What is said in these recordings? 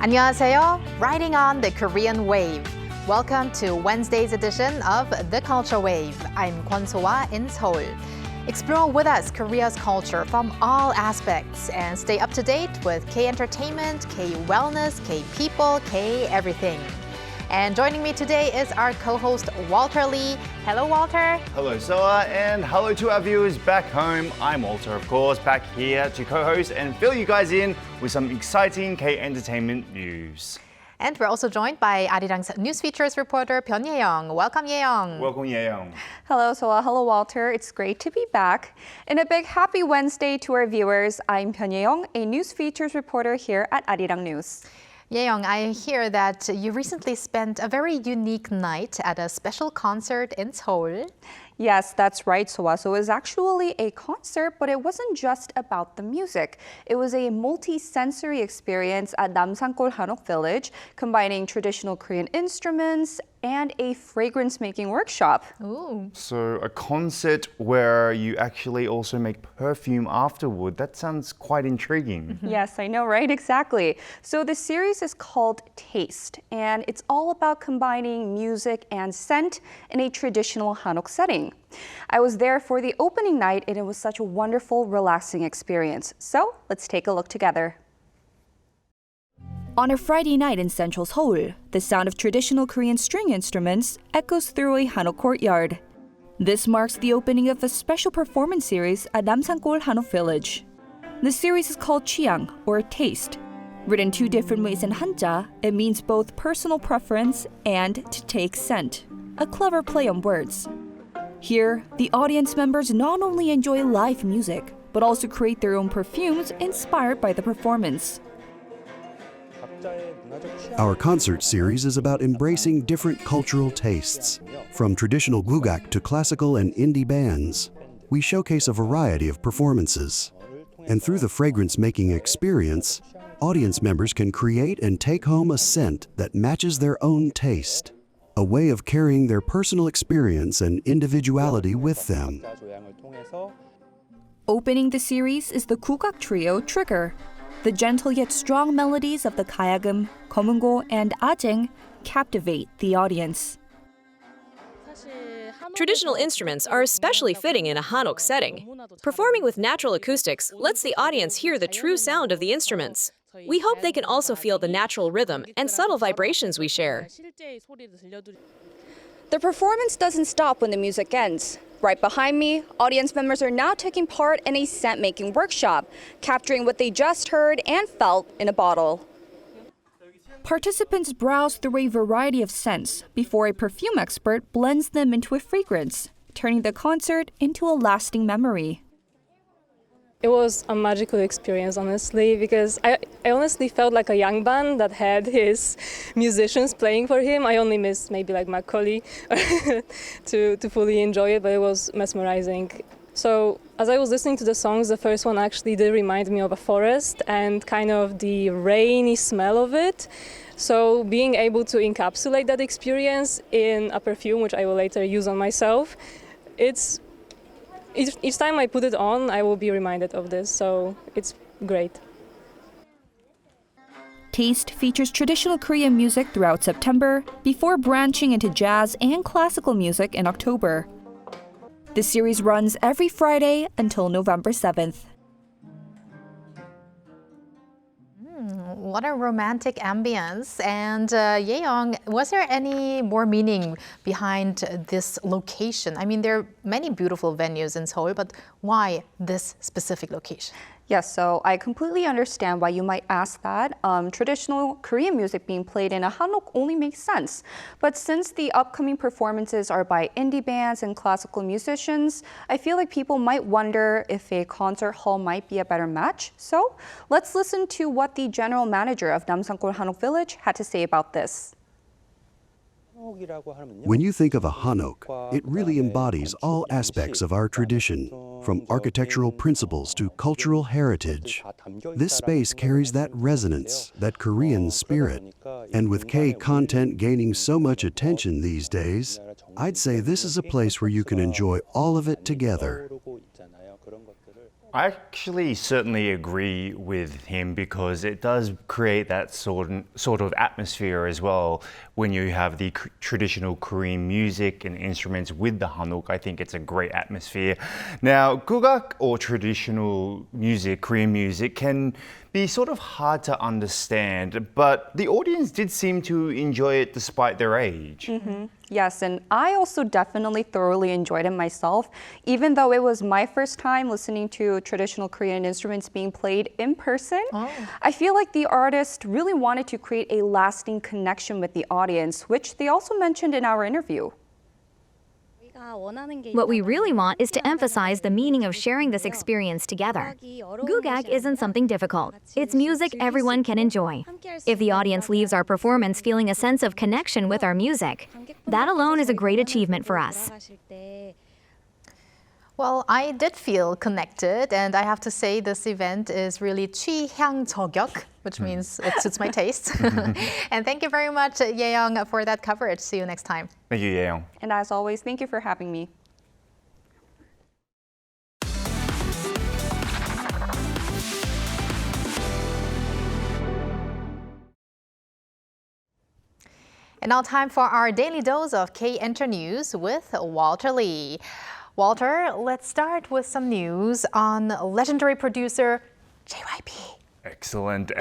안녕하세요. Riding on the Korean wave. Welcome to Wednesday's edition of The Culture Wave. I'm Kwon So-ah in Seoul. Explore with us Korea's culture from all aspects and stay up to date with K-entertainment, K-wellness, K-people, K-everything. And joining me today is our co-host Walter Lee. Hello, Walter. Hello, Soa, and hello to our viewers back home. I'm Walter, of course, back here to co-host and fill you guys in with some exciting K-entertainment news. And we're also joined by Arirang's news features reporter Byun Ye-young. Welcome, Ye-young. Welcome, Ye-young. Hello, Soa. Hello, Walter. It's great to be back. And a big happy Wednesday to our viewers. I'm Byun Ye-young, a news features reporter here at Arirang News. Ye-young, I hear that you recently spent a very unique night at a special concert in Seoul. Yes, that's right, Soa. So it was actually a concert, but it wasn't just about the music. It was a multi-sensory experience at Namsangol Hanok Village, combining traditional Korean instruments and a fragrance-making workshop. Ooh. So a concert where you actually also make perfume afterward. That sounds quite intriguing. Yes, I know, right? Exactly. So the series is called Taste, and it's all about combining music and scent in a traditional Hanok setting. I was there for the opening night, and it was such a wonderful, relaxing experience. So let's take a look together. On a Friday night in central Seoul, the sound of traditional Korean string instruments echoes through a Hanok courtyard. This marks the opening of a special performance series at Namsangol Hanok Village. The series is called 취향, or Taste. Written two different ways in Hanja, it means both personal preference and to take scent, a clever play on words. Here, the audience members not only enjoy live music, but also create their own perfumes inspired by the performance. Our concert series is about embracing different cultural tastes. From traditional gugak to classical and indie bands, we showcase a variety of performances. And through the fragrance-making experience, audience members can create and take home a scent that matches their own taste, a way of carrying their personal experience and individuality with them. Opening the series is the gugak trio Trigger. The gentle yet strong melodies of the 가야금, 검은고, and ajeng captivate the audience. Traditional instruments are especially fitting in a Hanok setting. Performing with natural acoustics lets the audience hear the true sound of the instruments. We hope they can also feel the natural rhythm and subtle vibrations we share. The performance doesn't stop when the music ends. Right behind me, audience members are now taking part in a scent-making workshop, capturing what they just heard and felt in a bottle. Participants browse through a variety of scents before a perfume expert blends them into a fragrance, turning the concert into a lasting memory. It was a magical experience, honestly, because I honestly felt like a young band that had his musicians playing for him. I only missed maybe like Macaulay to fully enjoy it, but it was mesmerizing. So as I was listening to the songs, the first one actually did remind me of a forest and kind of the rainy smell of it. So being able to encapsulate that experience in a perfume, which I will later use on myself, each time I put it on, I will be reminded of this, so it's great. Taste features traditional Korean music throughout September before branching into jazz and classical music in October. The series runs every Friday until November 7th. What a romantic ambience. And Ye-young, was there any more meaning behind this location? I mean, there are many beautiful venues in Seoul, but why this specific location? Yes, so I completely understand why you might ask that. Traditional Korean music being played in a Hanok only makes sense. But since the upcoming performances are by indie bands and classical musicians, I feel like people might wonder if a concert hall might be a better match. So let's listen to what the general manager of Namsangol Hanok Village had to say about this. When you think of a Hanok, it really embodies all aspects of our tradition, from architectural principles to cultural heritage. This space carries that resonance, that Korean spirit. And with K content gaining so much attention these days, I'd say this is a place where you can enjoy all of it together. I actually certainly agree with him because it does create that sort of atmosphere as well when you have the traditional Korean music and instruments with the Hanok. I think it's a great atmosphere. Now, gugak or traditional music, Korean music, can be sort of hard to understand, but the audience did seem to enjoy it despite their age. Yes, and I also definitely thoroughly enjoyed it myself, even though it was my first time listening to traditional Korean instruments being played in person. I feel like the artist really wanted to create a lasting connection with the audience, which they also mentioned in our interview. What we really want is to emphasize the meaning of sharing this experience together. Gugak isn't something difficult. It's music everyone can enjoy. If the audience leaves our performance feeling a sense of connection with our music, that alone is a great achievement for us. Well, I did feel connected, and I have to say this event is really 취향 저격, which means it suits my taste. And thank you very much, Yeong, for that coverage. See you next time. Thank you, Yeong. And as always, thank you for having me. And now time for our daily dose of K-Enter News with Walter Lee. Walter, let's start with some news on legendary producer JYP. Excellent.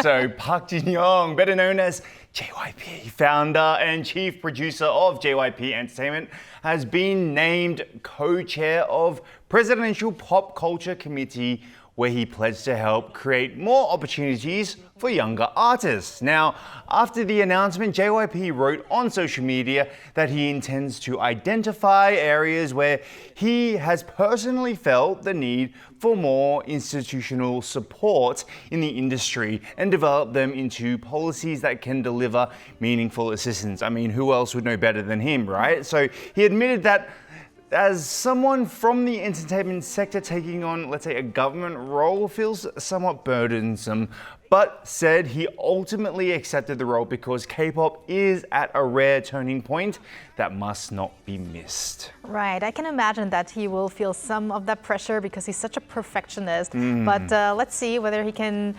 So Park Jin-young, better known as JYP, founder and chief producer of JYP Entertainment, has been named co-chair of Presidential Pop Culture Committee, where he pledged to help create more opportunities for younger artists. Now, after the announcement, JYP wrote on social media that he intends to identify areas where he has personally felt the need for more institutional support in the industry and develop them into policies that can deliver meaningful assistance. I mean, who else would know better than him, right? So he admitted that as someone from the entertainment sector, taking on, let's say, a government role feels somewhat burdensome, but said he ultimately accepted the role because K-pop is at a rare turning point that must not be missed. Right, I can imagine that he will feel some of that pressure because he's such a perfectionist. But let's see whether he can,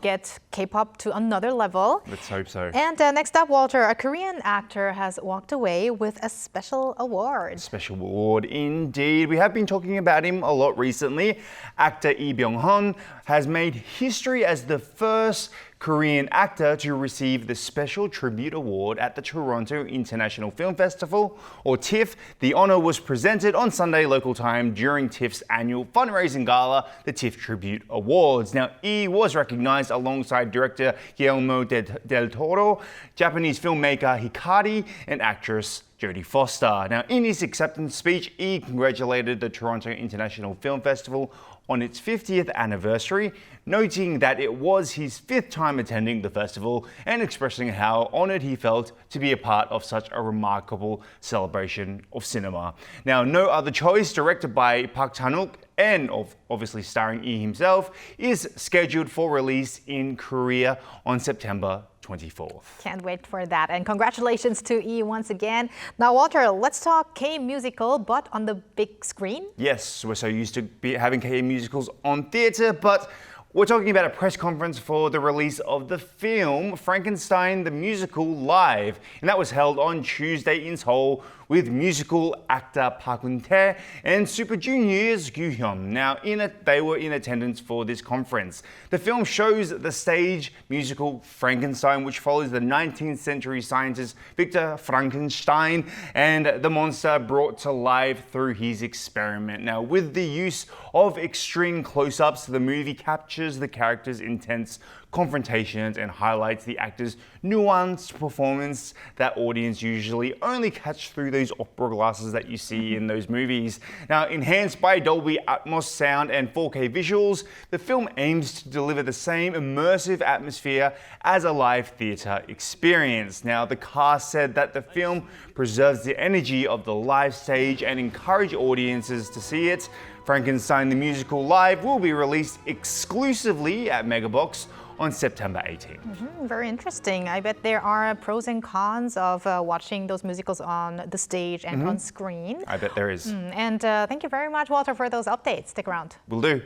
get K-pop to another level. Let's hope so. And next up, Walter, a Korean actor has walked away with a special award. Special award indeed. We have been talking about him a lot recently. Actor Lee Byung-hun has made history as the first Korean actor to receive the Special Tribute Award at the Toronto International Film Festival, or TIFF. The honor was presented on Sunday local time during TIFF's annual fundraising gala, the TIFF Tribute Awards. Now, Lee was recognized alongside director Guillermo del Toro, Japanese filmmaker Hikari, and actress Jodie Foster. Now, in his acceptance speech, Lee congratulated the Toronto International Film Festival on its 50th anniversary, noting that it was his 5th time attending the festival and expressing how honored he felt to be a part of such a remarkable celebration of cinema. Now, No Other Choice, directed by Park Chan-wook and obviously starring Lee himself, is scheduled for release in Korea on September 24th. Can't wait for that. And congratulations to E once again. Now, Walter, let's talk K-musical, but on the big screen. Yes, we're so used to having K-musicals on theatre, but we're talking about a press conference for the release of the film Frankenstein the Musical live. And that was held on Tuesday in Seoul with musical actor Park Eun-tae and Super Junior's Gu-hyun. Now, they were in attendance for this conference. The film shows the stage musical Frankenstein, which follows the 19th century scientist Victor Frankenstein and the monster brought to life through his experiment. Now, with the use of extreme close-ups, the movie captures the character's intense confrontations and highlights the actor's nuanced performance that audience usually only catch through those opera glasses that you see in those movies. Now, enhanced by Dolby Atmos sound and 4K visuals, the film aims to deliver the same immersive atmosphere as a live theatre experience. Now, the cast said that the film preserves the energy of the live stage and encourage audiences to see it Frankenstein the Musical Live will be released exclusively at Megabox on September 18th. Very interesting. I bet there are pros and cons of watching those musicals on the stage and on screen. I bet there is. And thank you very much, Walter, for those updates. Stick around. Will do.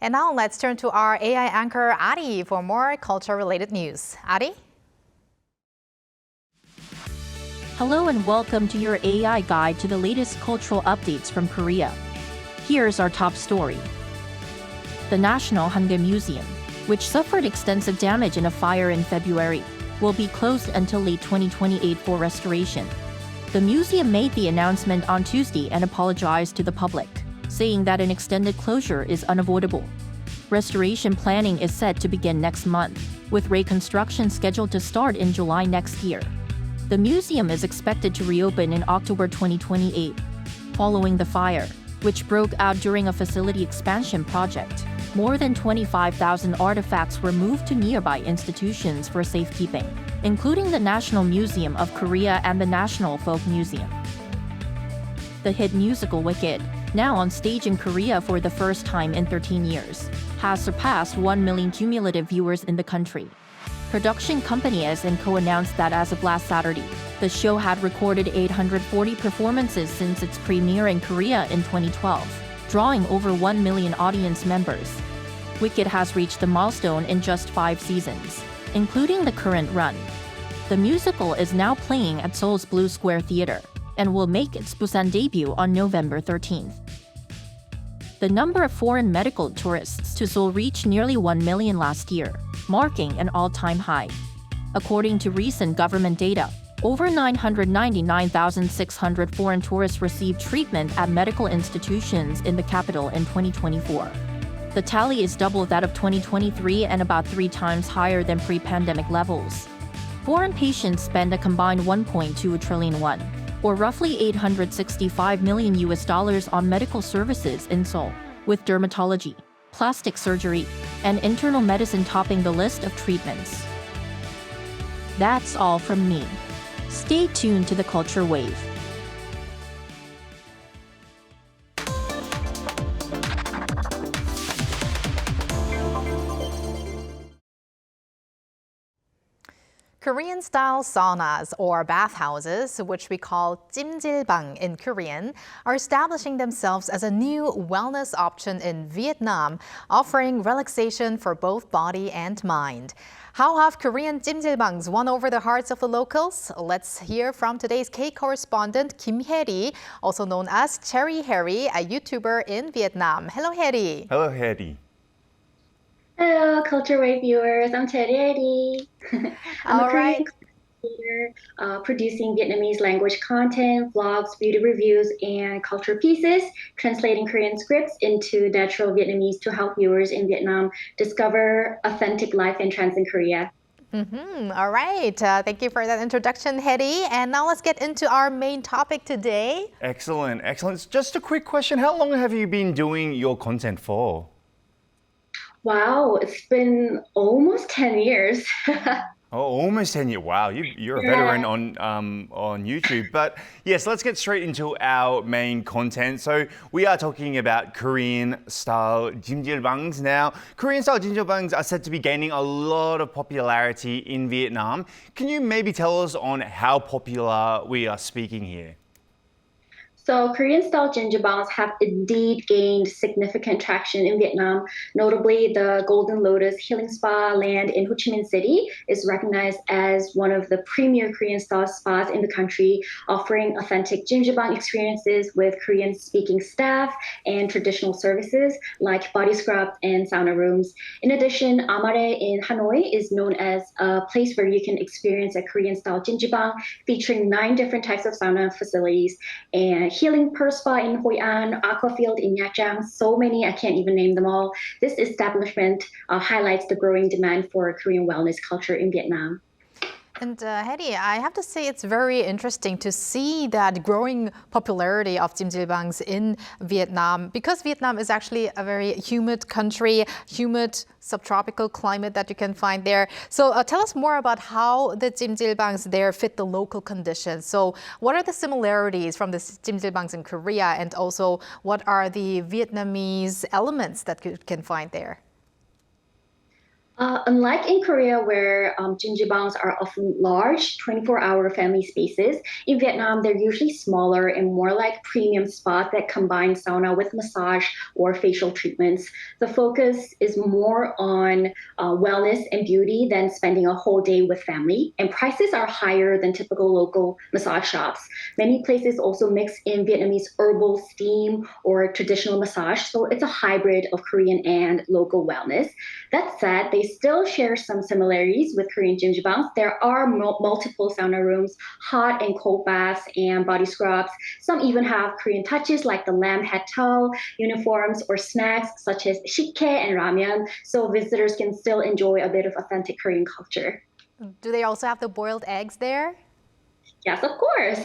And now let's turn to our AI anchor, Ari, for more culture-related news. Ari? Hello and welcome to your AI guide to the latest cultural updates from Korea. Here's our top story. The National Hangul Museum, which suffered extensive damage in a fire in February, will be closed until late 2028 for restoration. The museum made the announcement on Tuesday and apologized to the public, saying that an extended closure is unavoidable. Restoration planning is set to begin next month, with reconstruction scheduled to start in July next year. The museum is expected to reopen in October 2028. Following the fire, which broke out during a facility expansion project, more than 25,000 artifacts were moved to nearby institutions for safekeeping, including the National Museum of Korea and the National Folk Museum. The hit musical Wicked, now on stage in Korea for the first time in 13 years, has surpassed 1 million cumulative viewers in the country. Production company SNCO announced that as of last Saturday, the show had recorded 840 performances since its premiere in Korea in 2012, drawing over 1 million audience members. Wicked has reached the milestone in just 5 seasons, including the current run. The musical is now playing at Seoul's Blue Square Theater and will make its Busan debut on November 13th. The number of foreign medical tourists to Seoul reached nearly 1 million last year, marking an all-time high. According to recent government data, over 999,600 foreign tourists received treatment at medical institutions in the capital in 2024. The tally is double that of 2023 and about 3 times higher than pre-pandemic levels. Foreign patients spend a combined 1.2 trillion won, or roughly $865 million on medical services in Seoul, with dermatology, plastic surgery, and internal medicine topping the list of treatments. That's all from me. Stay tuned to the Culture Wave. Korean-style saunas or bathhouses, which we call jjimjilbang in Korean, are establishing themselves as a new wellness option in Vietnam, offering relaxation for both body and mind. How have Korean jjimjilbangs won over the hearts of the locals? Let's hear from today's K correspondent Kim Haeri, also known as Cherry Harry, a YouTuber in Vietnam. Hello, Haeri. Hello, Hedy. Hello, Culture Wave viewers. I'm Teddy. I'm a Korean creator, producing Vietnamese language content, vlogs, beauty reviews, and culture pieces, translating Korean scripts into natural Vietnamese to help viewers in Vietnam discover authentic life and trends in Korea. All right. Thank you for that introduction, Hedy. And now let's get into our main topic today. Excellent, excellent. Just a quick question. How long have you been doing your content for? Wow, it's been almost 10 years. Oh, almost 10 years. Wow, you're a veteran on YouTube. But yes, let's get straight into our main content. So we are talking about Korean-style jjimjilbangs. Now, Korean-style jjimjilbangs are said to be gaining a lot of popularity in Vietnam. Can you maybe tell us on how popular we are speaking here? So Korean-style jjimjilbangs have indeed gained significant traction in Vietnam. Notably, the Golden Lotus Healing Spa land in Ho Chi Minh City is recognized as one of the premier Korean-style spas in the country, offering authentic jjimjilbang experiences with Korean-speaking staff and traditional services like body scrub and sauna rooms. In addition, Amare in Hanoi is known as a place where you can experience a Korean-style jjimjilbang, featuring 9 different types of sauna facilities, and Healing Pearl Spa in Hoi An, Aquafield in Nha Trang, so many, I can't even name them all. This establishment highlights the growing demand for Korean wellness culture in Vietnam. And Hedy, I have to say it's very interesting to see that growing popularity of jjimjilbangs in Vietnam, because Vietnam is actually a very humid country, humid subtropical climate that you can find there. So tell us more about how the jjimjilbangs there fit the local conditions. So what are the similarities from the jjimjilbangs in Korea, and also what are the Vietnamese elements that you can find there? Unlike in Korea, where jjimjibangs are often large, 24-hour family spaces, in Vietnam, they're usually smaller and more like premium spots that combine sauna with massage or facial treatments. The focus is more on wellness and beauty than spending a whole day with family, and prices are higher than typical local massage shops. Many places also mix in Vietnamese herbal steam or traditional massage, so it's a hybrid of Korean and local wellness. That said, they still share some similarities with Korean jjimjibangs. There are multiple sauna rooms, hot and cold baths, and body scrubs. Some even have Korean touches like the lamb head towel, uniforms, or snacks such as shikke and ramyeon, so visitors can still enjoy a bit of authentic Korean culture. Do they also have the boiled eggs there? Yes, of course.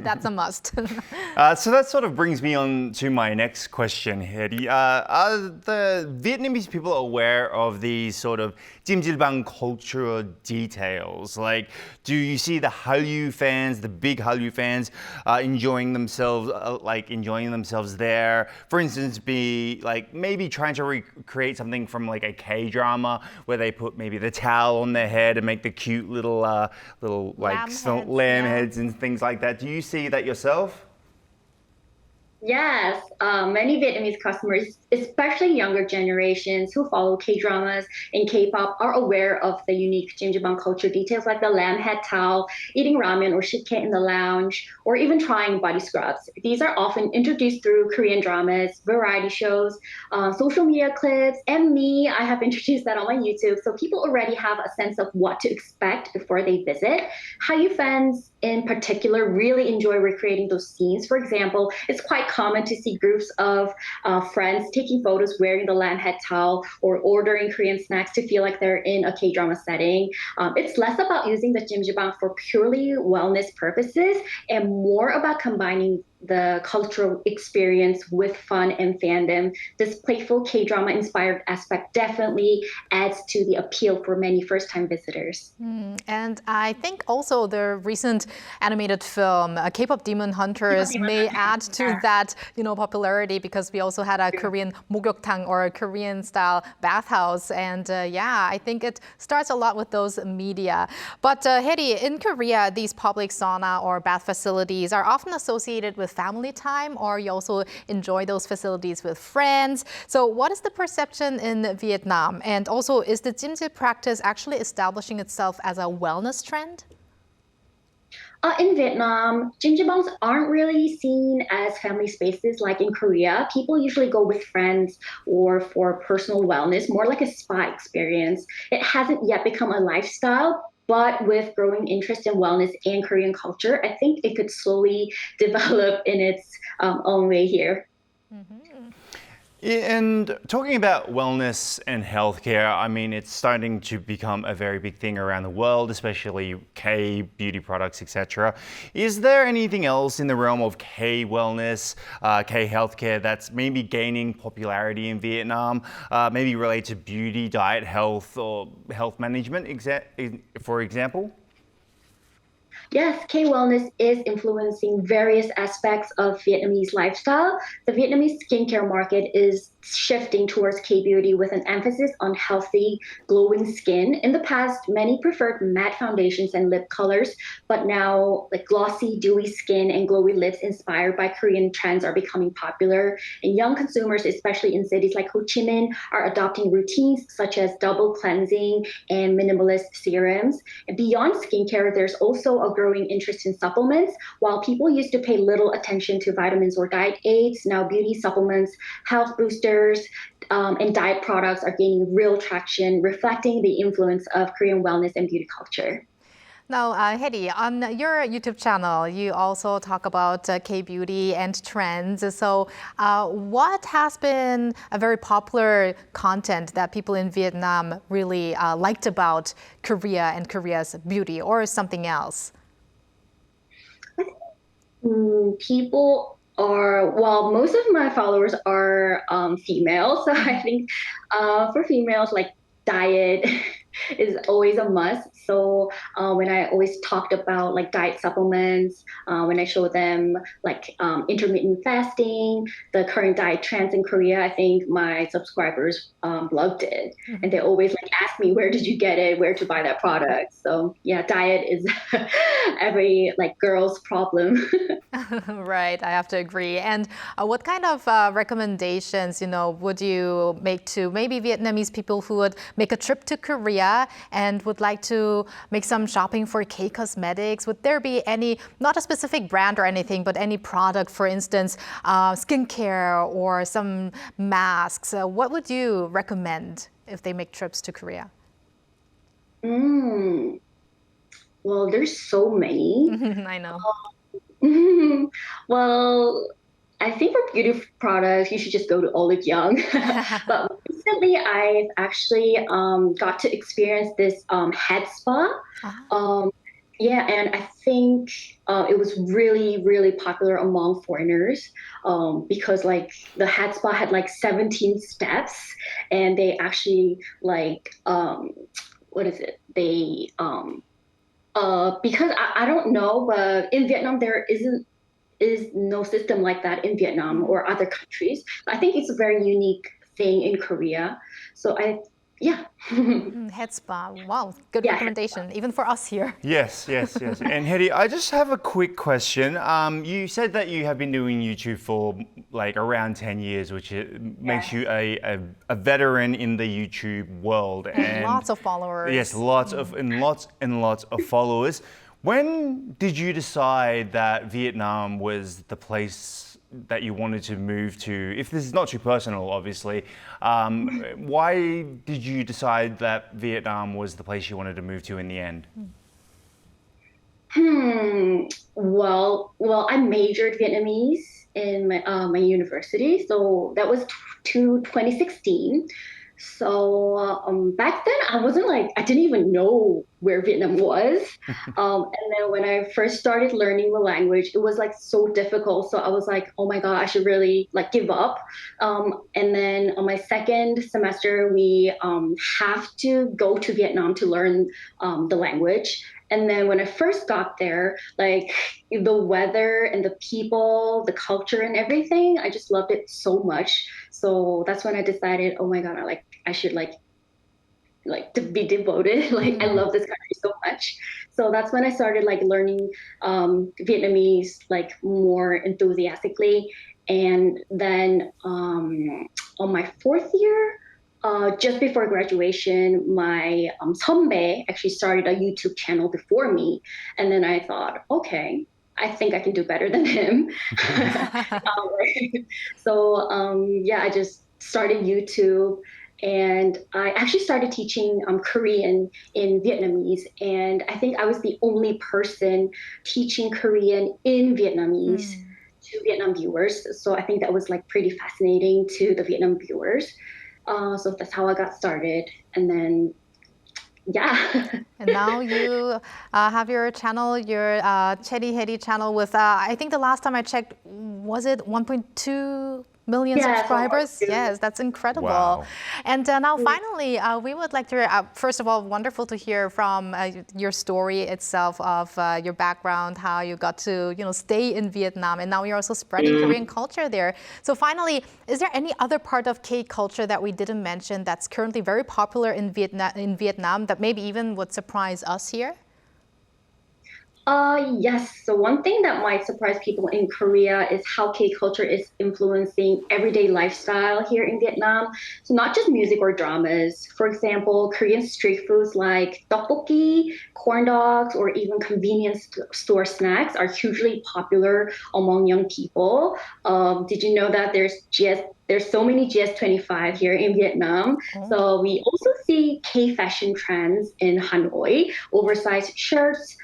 That's a must. So that sort of brings me on to my next question, Hedy. Are the Vietnamese people aware of these sort of jjimjilbang cultural details? Like, do you see the Hallyu fans, the big Hallyu fans, enjoying themselves there? For instance, maybe trying to recreate something from like a K-drama where they put maybe the towel on their head and make the cute little lamb heads and things like that. Do you see that yourself? Yes, many Vietnamese customers, especially younger generations who follow K-dramas and K-pop, are aware of the unique jjimjilbang culture details like the lamb head towel, eating ramen or shikke in the lounge, or even trying body scrubs. These are often introduced through Korean dramas, variety shows, social media clips, and me, I have introduced that on my YouTube, so people already have a sense of what to expect before they visit. Hallyu fans in particular really enjoy recreating those scenes. For example, it's quite common to see groups of friends taking photos wearing the lamb head towel or ordering Korean snacks to feel like they're in a K-drama setting. It's less about using the jjimjilbang for purely wellness purposes and more about combining the cultural experience with fun and fandom. This playful K-drama inspired aspect definitely adds to the appeal for many first-time visitors. And I think also the recent animated film, K-pop Demon Hunters, may add to that, popularity, because we also had a Korean 목욕탕 or a Korean style bathhouse. And I think it starts a lot with those media. But Hedy, in Korea, these public sauna or bath facilities are often associated with family time, or you also enjoy those facilities with friends. So what is the perception in Vietnam? And also, is the jjimjil practice actually establishing itself as a wellness trend? In Vietnam, jjimjibangs aren't really seen as family spaces like in Korea. People usually go with friends or for personal wellness, more like a spa experience. It hasn't yet become a lifestyle, but with growing interest in wellness and Korean culture, I think it could slowly develop in its own way here. And talking about wellness and healthcare, I mean, it's starting to become a very big thing around the world, especially K beauty products, etc. Is there anything else in the realm of K wellness, K healthcare that's maybe gaining popularity in Vietnam, maybe related to beauty, diet, health, or health management, for example? Yes, K-wellness is influencing various aspects of Vietnamese lifestyle. The Vietnamese skincare market is shifting towards K-beauty with an emphasis on healthy, glowing skin. In the past, many preferred matte foundations and lip colors, but now glossy, dewy skin and glowy lips inspired by Korean trends are becoming popular. And young consumers, especially in cities like Ho Chi Minh, are adopting routines such as double cleansing and minimalist serums. And beyond skincare, there's also a growing interest in supplements. While people used to pay little attention to vitamins or diet aids, now beauty supplements, health boosters, and diet products are gaining real traction, reflecting the influence of Korean wellness and beauty culture. Now, Hedy, on your YouTube channel, you also talk about K-beauty and trends. So what has been a very popular content that people in Vietnam really liked about Korea and Korea's beauty, or something else? People are, well, most of my followers are female. So I think for females, like diet is always a must. So when I always talked about like diet supplements, when I show them like intermittent fasting, the current diet trends in Korea, I think my subscribers loved it. And they always like ask me, where did you get it? Where to buy that product? So yeah, diet is every like girl's problem. Right, I have to agree. And what kind of recommendations, would you make to maybe Vietnamese people who would make a trip to Korea and would like to make some shopping for K-cosmetics? Would there be any, not a specific brand or anything, but any product, for instance, skincare or some masks? What would you recommend if they make trips to Korea? Well, there's so many. I know. Well, I think for beauty products, you should just go to Olive Young. But recently, I've actually got to experience this head spa. Yeah, and I think it was really, really popular among foreigners because like the head spa had like 17 steps, and they actually like what is it? They because I don't know, but in Vietnam there is no system like that in Vietnam or other countries. I think it's a very unique thing in Korea. So Head spa. Wow, good recommendation, even for us here. Yes. And Hedy, I just have a quick question. You said that you have been doing YouTube for like around 10 years, which makes you a veteran in the YouTube world. And lots of followers. Yes, lots of followers. When did you decide that Vietnam was the place that you wanted to move to? If this is not too personal, obviously, why did you decide that Vietnam was the place you wanted to move to in the end? Well, I majored Vietnamese in my university, so that was 2016. So back then I didn't even know where Vietnam was. And then when I first started learning the language, it was like so difficult. So I was like, oh my God, I should really like give up. And then on my second semester, we have to go to Vietnam to learn the language. And then when I first got there, like the weather and the people, the culture and everything, I just loved it so much. So that's when I decided, oh my God, I should like to be devoted. Like I love this country so much. So that's when I started like learning Vietnamese like more enthusiastically. And then on my fourth year, just before graduation, my 선배 actually started a YouTube channel before me. And then I thought, okay, I think I can do better than him. So I just started YouTube. And I actually started teaching Korean in Vietnamese. And I think I was the only person teaching Korean in Vietnamese to Vietnam viewers. So I think that was like pretty fascinating to the Vietnam viewers. So that's how I got started. And then, And now you have your channel, your Chedi Hedy channel with, I think the last time I checked, was it 1.2 million subscribers? Yes, that's incredible. Wow. And now finally, we would like to, first of all, wonderful to hear from your story itself of your background, how you got to stay in Vietnam, and now you're also spreading Korean culture there. So finally, is there any other part of K culture that we didn't mention that's currently very popular in Vietnam that maybe even would surprise us here? Yes. So one thing that might surprise people in Korea is how K-culture is influencing everyday lifestyle here in Vietnam. So not just music or dramas. For example, Korean street foods like tteokbokki, corn dogs, or even convenience store snacks are hugely popular among young people. Did you know that there's so many GS25 here in Vietnam. So we also see K-fashion trends in Hanoi, oversized shirts,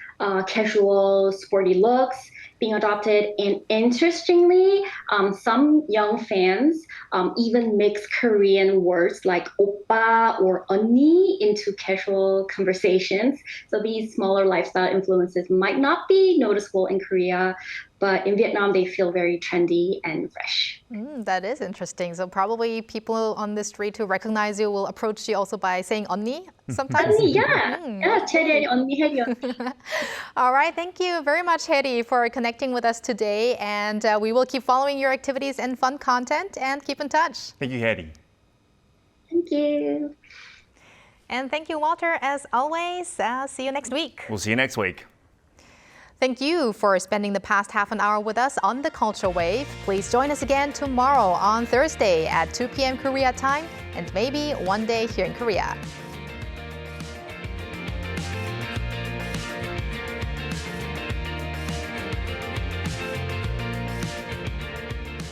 casual, sporty looks being adopted. And interestingly, some young fans even mix Korean words like oppa or 언니 into casual conversations. So these smaller lifestyle influences might not be noticeable in Korea, but in Vietnam, they feel very trendy and fresh. That is interesting. So probably people on the street who recognize you will approach you also by saying 언니 sometimes. 언니, yeah. 체리 언니, 혜리 언니. All right. Thank you very much, Hedy, for connecting with us today. And we will keep following your activities and fun content and keep in touch. Thank you, Hedy. Thank you. And thank you, Walter, as always. See you next week. We'll see you next week. Thank you for spending the past half an hour with us on the Culture Wave. Please join us again tomorrow on Thursday at 2 p.m. Korea time and maybe one day here in Korea.